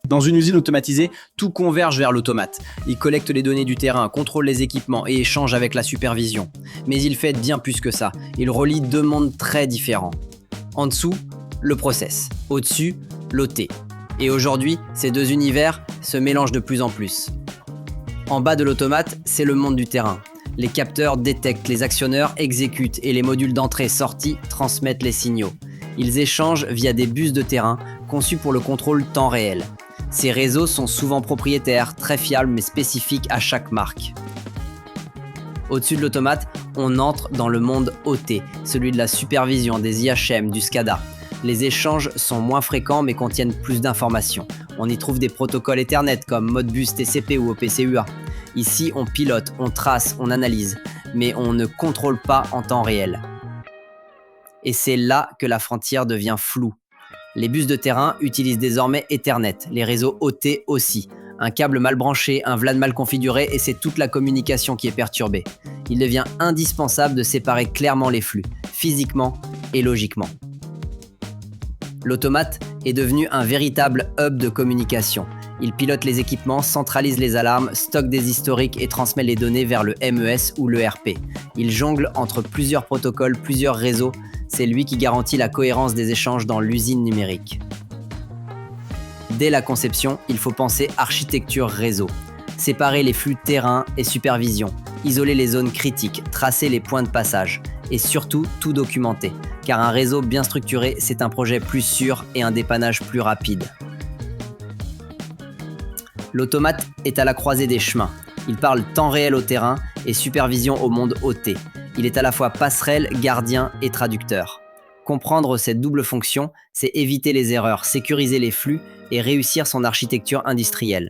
Dans une usine automatisée, tout converge vers l'automate. Il collecte les données du terrain, contrôle les équipements et échange avec la supervision. Mais il fait bien plus que ça. Il relie deux mondes très différents. En dessous, le process. Au-dessus, l'OT. Et aujourd'hui, ces deux univers se mélangent de plus en plus. En bas de l'automate, c'est le monde du terrain. Les capteurs détectent, les actionneurs exécutent et les modules d'entrée-sortie transmettent les signaux. Ils échangent via des bus de terrain conçus pour le contrôle temps réel. Ces réseaux sont souvent propriétaires, très fiables mais spécifiques à chaque marque. Au-dessus de l'automate, on entre dans le monde OT, celui de la supervision, des IHM, du SCADA. Les échanges sont moins fréquents mais contiennent plus d'informations. On y trouve des protocoles Ethernet comme Modbus TCP ou OPC-UA. Ici, on pilote, on trace, on analyse, mais on ne contrôle pas en temps réel. Et c'est là que la frontière devient floue. Les bus de terrain utilisent désormais Ethernet, les réseaux OT aussi. Un câble mal branché, un VLAN mal configuré et c'est toute la communication qui est perturbée. Il devient indispensable de séparer clairement les flux, physiquement et logiquement. L'automate est devenu un véritable hub de communication. Il pilote les équipements, centralise les alarmes, stocke des historiques et transmet les données vers le MES ou l'ERP. Il jongle entre plusieurs protocoles, plusieurs réseaux. C'est lui qui garantit la cohérence des échanges dans l'usine numérique. Dès la conception, il faut penser architecture réseau. Séparer les flux terrain et supervision, isoler les zones critiques, tracer les points de passage et surtout tout documenter. Car un réseau bien structuré, c'est un projet plus sûr et un dépannage plus rapide. L'automate est à la croisée des chemins. Il parle temps réel au terrain et supervision au monde OT. Il est à la fois passerelle, gardien et traducteur. Comprendre cette double fonction, c'est éviter les erreurs, sécuriser les flux et réussir son architecture industrielle.